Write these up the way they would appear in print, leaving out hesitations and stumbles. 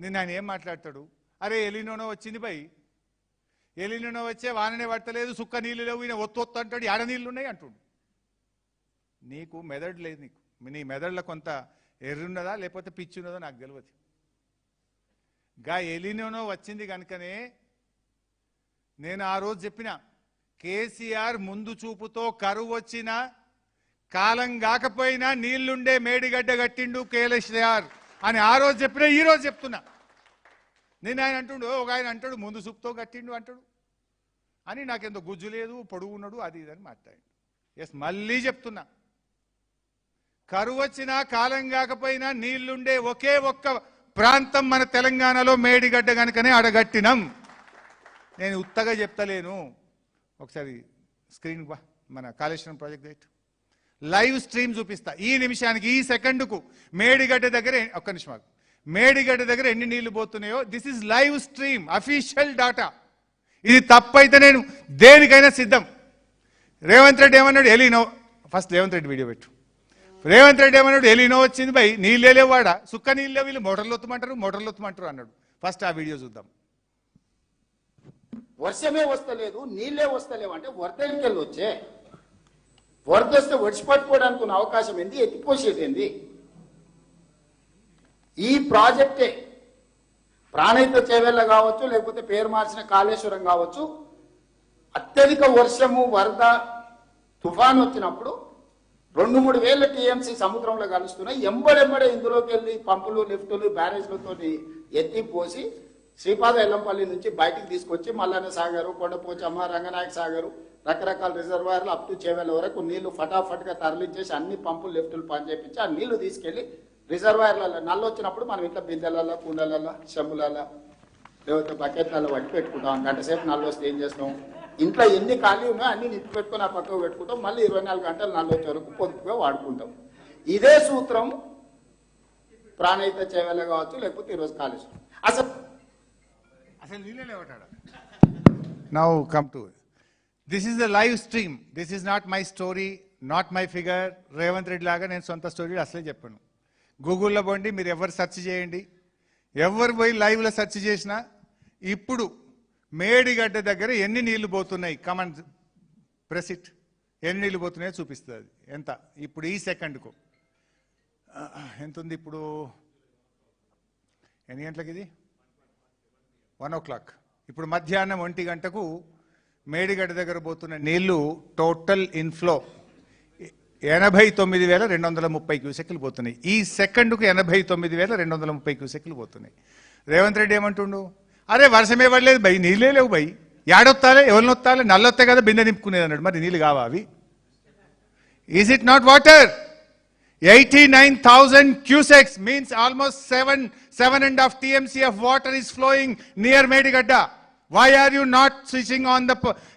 నిన్న ఆయన ఏం మాట్లాడతాడు, అరే ఎలినోనో వచ్చింది బై, ఎలినోనో వచ్చే వాననే పడతలేదు, సుక్క నీళ్ళు లేవు, ఈయన ఒత్తొత్తు అంటాడు, ఆడ నీళ్ళు ఉన్నాయి అంటుండు. నీకు మెదడు లేదు, నీ మెదడులో కొంత ఎర్రున్నదా లేకపోతే పిచ్చి ఉన్నదో నాకు తెలియదు. గా ఎలినోనో వచ్చింది కనుకనే నేను ఆ రోజు చెప్పిన, కేసీఆర్ ముందు చూపుతో కరువు వచ్చిన కాలం కాకపోయినా నీళ్లుండే మేడిగడ్డ కట్టిండు కేసీఆర్ అని ఆ రోజు చెప్పినా ఈ రోజు చెప్తున్నా. నేను ఆయన అంటుండు, ఒక ఆయన అంటాడు ముందు చూపుతో కట్టిండు అంటాడు అని, నాకెంతో గుజ్జు లేదు, పొడుగు ఉన్నాడు, అది ఇదని మాట్లాడు. ఎస్, మళ్ళీ చెప్తున్నా, కరువు వచ్చినా కాలం కాకపోయినా నీళ్లుండే ఒకే ఒక్క ప్రాంతం మన తెలంగాణలో మేడిగడ్డ కనుకనే అడగట్టినాం. నేను ఉత్తగా చెప్తలేను. ఒకసారి స్క్రీన్ మన Kaleshwaram project date live stream చూపిస్తా. ఈ నిమిషానికి, ఈ సెకండ్కు మేడిగడ్డ దగ్గర, ఒక్క నిమిషం, మేడిగడ్డ దగ్గర ఎన్ని నీళ్లు పోతున్నాయో this is live stream, official data. ఇది తప్పైతే నేను దేనికైనా సిద్ధం. రేవంత్ రెడ్డి ఏమన్నాడు, ఎలినో, ఫస్ట్ రేవంత్ రెడ్డి వీడియో పెట్టు. రేవంత్ రెడ్డి ఏమన్నాడు, ఎలినో వచ్చింది బై, నీళ్ళే లేవాడ, సుక్క నీళ్ళే, వీళ్ళు మోటార్లు ఒత్తమంటారు అన్నాడు. ఫస్ట్ ఆ వీడియో చూద్దాం. వర్షమే వస్తలేదు, నీళ్ళే వస్తలేవు అంటే వరదలికెళ్ళి వచ్చే, వరద వస్తే ఒడిచిపట్టుకోవడానికి ఉన్న అవకాశం ఏంది, ఎత్తిపోసేది ఏంది? ఈ ప్రాజెక్టే ప్రాణహిత చేవెళ్ళ కావచ్చు, లేకపోతే పేరు మార్చిన కాళేశ్వరం కావచ్చు, అత్యధిక వర్షము, వరద, తుఫాన్ వచ్చినప్పుడు 2-3 వేల టీఎంసీ సముద్రంలో కలుస్తున్నాయి. ఎంబడెంబడే ఇందులోకి వెళ్ళి పంపులు, లిఫ్టులు, బ్యారేజ్లతో ఎత్తిపోసి శ్రీపాద ఎల్లంపల్లి నుంచి బయటికి తీసుకొచ్చి మల్లన్న సాగరు, కొండపోచమ్మ, రంగనాయక సాగరు, రకరకాల రిజర్వాయర్లు అప్ టు చేవెళ్ళ వరకు నీళ్లు ఫటాఫట్గా తరలించేసి అన్ని పంపులు, లిఫ్టులు పనిచేపించి ఆ నీళ్లు తీసుకెళ్లి రిజర్వాయర్లలో నల్లు వచ్చినప్పుడు మనం ఇంట్లో బిందెలలో, కుండలలో, చెంబులలో, లేకపోతే బకెట్లలో పట్టి పెట్టుకుంటాం. గంట సేపు నల్లు వస్తే ఏం చేస్తాం, ఇంట్లో ఎన్ని ఖాళీ ఉన్నాయో అన్ని నిప్పి పెట్టుకుని ఆ పక్కకు పెట్టుకుంటాం. మళ్ళీ 24 గంటలు నల్లు వచ్చే వరకు పొదుపుగా వాడుకుంటాం. ఇదే సూత్రం ప్రాణహిత చేవెళ్ళ కావచ్చు, లేకపోతే ఈరోజు కాళేశ్వరం. అసలు నీళ్ళే లేవటాడ. Now come to this is the live stream. This is not my story, not my figure. Revanth Reddy లాగా నేను సొంత స్టోరీ అసలే చెప్పాను. గూగుల్లో పోండి, మీరు ఎవరు సెర్చ్ చేయండి, ఎవరు పోయి లైవ్లో సెర్చ్ చేసినా ఇప్పుడు మేడిగడ్డ దగ్గర ఎన్ని నీళ్లు పోతున్నాయి, కమాండ్ ప్రెస్ ఇట్, ఎన్ని నీళ్లు పోతున్నాయో చూపిస్తుంది. అది ఎంత ఇప్పుడు ఈ సెకండ్కు ఎంత ఉంది? ఇప్పుడు ఎన్ని గంటలకి? ఇది 1 o'clock. ఇప్పుడు మధ్యాహ్నం 1 గంటకు మేడిగడ్డ దగ్గర పోతున్న నీళ్లు టోటల్ ఇన్ఫ్లో 89,230 క్యూసెక్లు పోతున్నాయి. ఈ సెకండ్కు 89,230 క్యూసెక్లు పోతున్నాయి. రేవంత్ రెడ్డి ఏమంటుండు, అరే వర్షమే పడలేదు బై, నీళ్ళే లేవు బై, ఏడొత్తాలే, ఎవరిని వస్తాలే, నల్లొత్తే కదా బిందె నింపుకునేది అన్నాడు. మరి నీళ్ళు కావా అవి? Is it not water? 89,000 cusecs means almost 7.5 TMC of water is flowing near Medigadda. Why are you not switching on the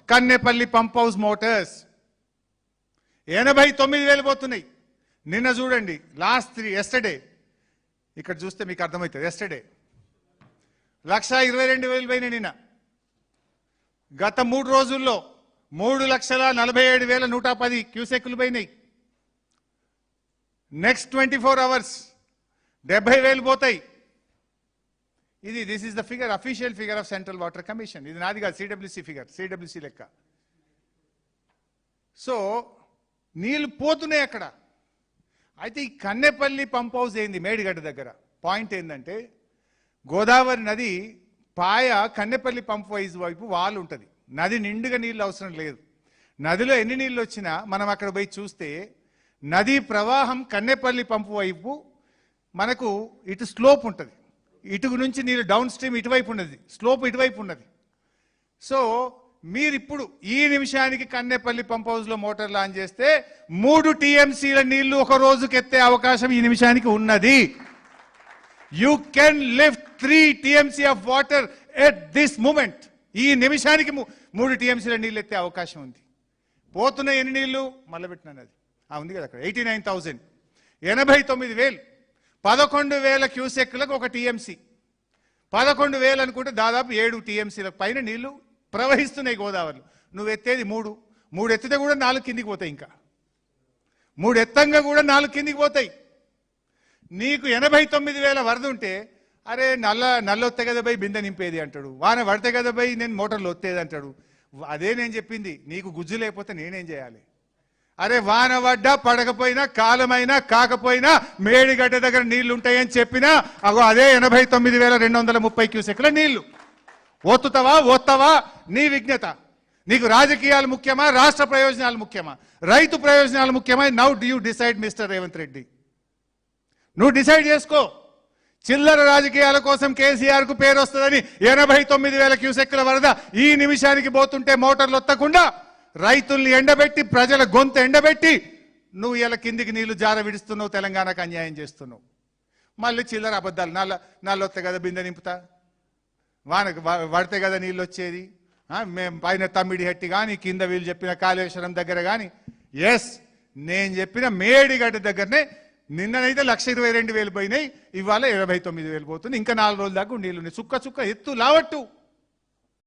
Kannepalli pump house motors? 89,000 పోతున్నాయి. నిన్న చూడండి, లాస్ట్ ఎస్టర్డే, ఇక్కడ చూస్తే మీకు అర్థమవుతుంది. ఎస్టర్డే 122,000 పోయినాయి. నిన్న గత 3 రోజుల్లో 3,47,110 క్యూసెక్లు పోయినాయి. నెక్స్ట్ 24 hours 70,000 పోతాయి. This is the figure, official figure of central water commission. ఇది నాది కాదు, సిడబ్ల్యూసి ఫిగర్, సిడబ్ల్యూసి లెక్క. సో నీళ్ళు పోతున్నాయి అక్కడ. అయితే ఈ కన్నెపల్లి పంప్ హౌస్ ఏంది మేడిగడ్డ దగ్గర? పాయింట్ ఏంటంటే, గోదావరి నది పాయ కన్నెపల్లి పంప్ హౌస్ వైపు వాల్ ఉంటుంది. నది నిండుగా నీళ్ళు అవసరం లేదు. నదిలో ఎన్ని నీళ్ళు వచ్చినా మనం అక్కడ పోయి చూస్తే నదీ ప్రవాహం కన్నెపల్లి పంపు వైపు మనకు ఇటు స్లోప్ ఉంటుంది. ఇటు నుంచి నీళ్ళు డౌన్ స్ట్రీమ్ ఇటువైపు ఉన్నది, స్లోప్ ఇటువైపు ఉన్నది. సో మీరు ఇప్పుడు ఈ నిమిషానికి కన్నెపల్లి పంప్ హౌస్లో మోటార్ లాంచ్ చేస్తే 3 TMCల నీళ్లు ఒక రోజుకి ఎత్తే అవకాశం ఈ నిమిషానికి ఉన్నది. You can lift 3 TMC of water at this moment. ఈ నిమిషానికి 3 TMCల నీళ్ళు ఎత్తే అవకాశం ఉంది. పోతున్న ఎన్ని నీళ్లు మళ్ళీ పెట్టినాను, అది ఉంది కదా అక్కడ 89,000, 89,000, 11,000 క్యూసెక్లకు 1 TMC, 11,000 అనుకుంటే దాదాపు 7 TMCల పైన నీళ్లు ప్రవహిస్తున్నాయి గోదావరిలో. నువ్వు ఎత్తేది 3 ఎత్తితే కూడా 4 కిందికి పోతాయి. ఇంకా 3 ఎత్తంగా కూడా 4 కిందికి పోతాయి. నీకు 89,000 వరద ఉంటే అరే నల్లొత్తే కదా పోయి బిందె నింపేది అంటాడు, వాన పడితే కదా పోయి నేను మోటార్లు ఒత్తేది అంటాడు. అదే నేను చెప్పింది, నీకు గుజ్జు లేకపోతే నేనేం చేయాలి? అరే వాన పడ్డా పడకపోయినా కాలమైనా కాకపోయినా మేడిగడ్డ దగ్గర నీళ్లు ఉంటాయని చెప్పినా అగో అదే 89,230 క్యూసెక్ల నీళ్లు. ఒత్తుతావా నీ విజ్ఞత. నీకు రాజకీయాలు ముఖ్యమా, రాష్ట్ర ప్రయోజనాలు ముఖ్యమా, రైతు ప్రయోజనాలు ముఖ్యమా? Now do you decide mister Revanth Reddy. నువ్వు డిసైడ్ చేసుకో. చిల్లర రాజకీయాల కోసం కేసీఆర్ కు పేరు వస్తుందని 89,000 క్యూసెక్ల వరద ఈ నిమిషానికి పోతుంటే మోటార్లు ఒత్తకుండా రైతుల్ని ఎండబెట్టి ప్రజల గొంతు ఎండబెట్టి నువ్వు ఇలా కిందికి నీళ్లు జార విడుస్తున్నావు, తెలంగాణకు అన్యాయం చేస్తున్నావు. మళ్ళీ చిల్లర అబద్ధాలు. నల్లొత్తే కదా బిందె నింపుతా, వానకు పడితే కదా నీళ్ళు వచ్చేది, మేము పైన తమ్మిడి హెట్టి కానీ కింద వీళ్ళు చెప్పిన కాళేశ్వరం దగ్గర కానీ. ఎస్, నేను చెప్పిన మేడిగడ్డ దగ్గరనే నిన్ననైతే 1,22,000 పోయినాయి, ఇవాళ 89,000 పోతుంది. ఇంకా 4 రోజుల దాకా నీళ్ళు ఉన్నాయి. చుక్క చుక్క ఎత్తు లావట్టు.